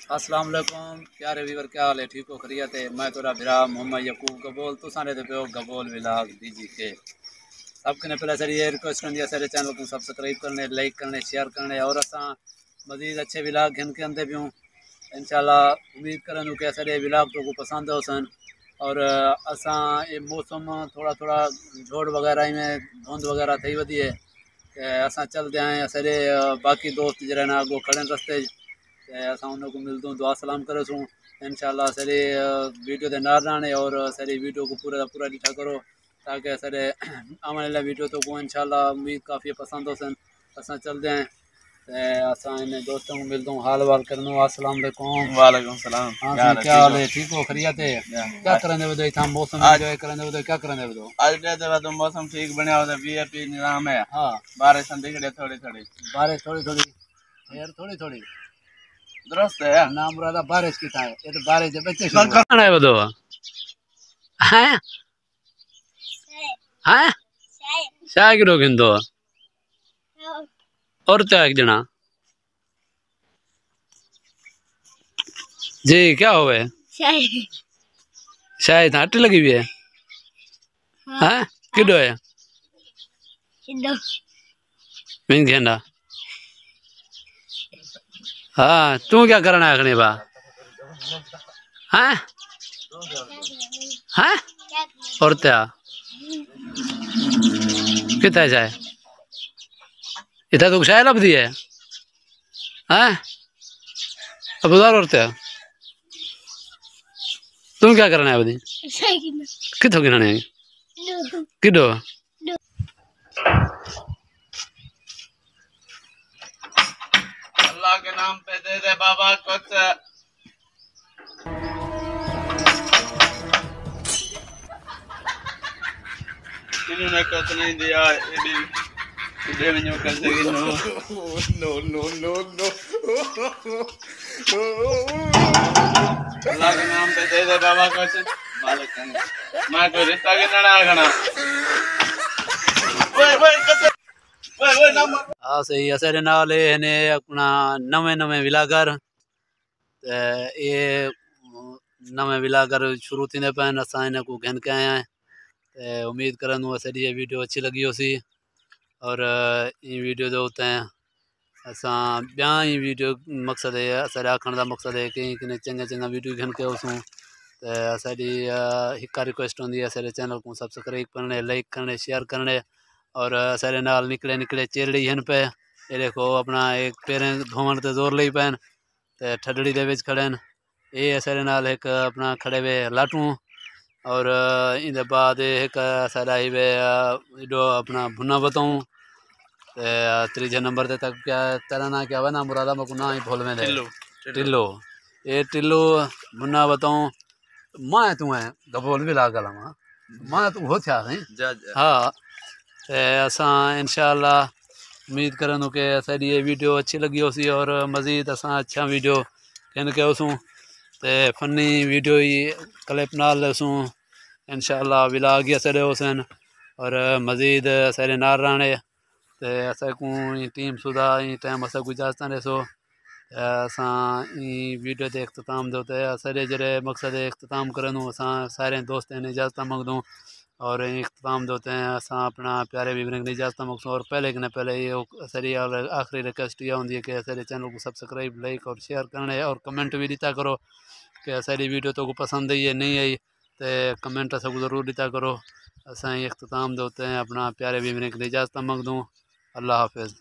अस्सलाम वालेकुम प्यारे व्यूअर, क्या हाल है? ठीक हो? खैरियत है? मैं तोरा भिरा मोहम्मद यकूब गबोल तुसाने दे पियो गबोल विलाग दीजी के सबके ने पहले सर ये रिक्वेस्ट करनी है सारे चैनल को सब्सक्राइब करने, लाइक करने, शेयर करने और असा मजीद अच्छे विलाग घन के अंदर भी इंशाल्लाह उम्मीद करूँ कि सारे विलाग तो को पसंद हो सन। और असा ये मौसम थोड़ा थोड़ा झोड़ वगैरह में धुंध वगैरह थी वधी है कि असा चलते आए सारे बाकी दोस्त जरा ना अगो खड़े रस्ते असा उनको मिलदूँ दुआ सलाम करे सूँ इंशाल्लाह सारी वीडियो के नार रहने और सारी वीडियो को पूरा पूरा डिठा करो ताकि सारे आने वाला वीडियो तो को इंशाल्लाह उम्मीद काफ़ी पसंद हो सन। असा चलते हैं असा इन दोस्तों को मिलता हूँ हाल वाल करना। अस्सलाम वालेकुम। वालेकुम सलाम। क्या हाल है? ठीक हो? खैरियत है? क्या करने बदो इतना मौसम एंजॉय करने बदो क्या करने बदो? आज दे तो मौसम ठीक बनया होता वीआईपी निजाम है। हाँ बारिश दिखड़े थोड़ी थोड़ी बारिश थोड़ी थोड़ी यार थोड़ी थोड़ी दुरुस्त है ना मुरादा बारिश की था ये तो बारिश के बच्चे शुरू करना है बदो हैं हैं चाय किलो किंदो और चाय एक जना जी क्या हो गए? शायद हट लगी हुई है। हाँ किडो है मिन घेंडा। हाँ तू क्या करना है अखने बा? हाँ हाँ और क्या कितना चाय इतना तो चाय लब दी है। हाँ अब उधार और क्या तुम क्या करना है बदी कितों गिना है किडो अल्लाह के नाम पे दे दे बाबा कुछ। इन्होंने कुछ नहीं दिया इधर में कर सके no no no no no Allah के नाम पे दे दे बाबा कुछ मालिक मैं कोई रिश्ता के ना आगना वे ना हाँ सही असर नाल ने अपना नवे नवे विलागर ये नवे विलागर शुरू थी पैन असा इन को घन के आया है। उम्मीद करूँ असरी ये वीडियो अच्छी लगी हो सी और ये वीडियो जो होते हैं असा ब्या ही वीडियो मकसद है असर आखण का मकसद है कि चंगा चंगा वीडियो घन के उसू तो असारी हिक्का रिक्वेस्ट होंगी है सारे चैनल को सब्सक्राइब करने, लाइक करने, शेयर करने और सारे नाल निकले निकले चेरड़ी हन पे ये देखो अपना एक पैरें धोवन तो जोर ली पैन तो ठडड़ी दे विच खड़े ये सारे नाल एक अपना खड़े वे लाटू और इन बाद एक सारा ही वे इडो अपना भुना बताऊँ तीजे नंबर ते तक क्या तेरा ना क्या ना मुरादा मको ना ही भूल में दे टिल्लो ये टिल्लो भुना बताऊँ माँ तू है गबोल भी ला गला माँ तू हो था हाँ तो असा इंशाल्लाह उम्मीद करूँ कि सारी ये वीडियो अच्छी लगी हो सी और मज़ीद असा अच्छा वीडियो कहने के उसू तो फनी वीडियो ही क्लिप नाल उसू इंशाल्लाह विलाग ही असर हुसैन और मज़ीद सारे नार राणे तो असा को टीम सुधा टाइम असा को इजाज़त रसो असा वीडियो के अख्ताम दो सारे जरे मकसद अख्ताम करूँ असा सारे दोस्त ने इजाज़त मंगदूँ और अख्ताम दोते हैं असा अपना प्यारे विवरण की इजाज़त मंगसूँ और पहले कि पहले ये सारी आखिरी रिक्वेस्ट यह होंगी है कि सारे चैनल को सब्सक्राइब, लाइक और शेयर करने और कमेंट भी दिता करो कि सारी वीडियो तो को पसंद आई है नहीं आई तो कमेंट असा को ज़रूर दिता करो। असा अख्ताम दोते हैं अपना प्यारे विवरण की इजाज़त मंगदूँ। अल्लाह हाफिज़।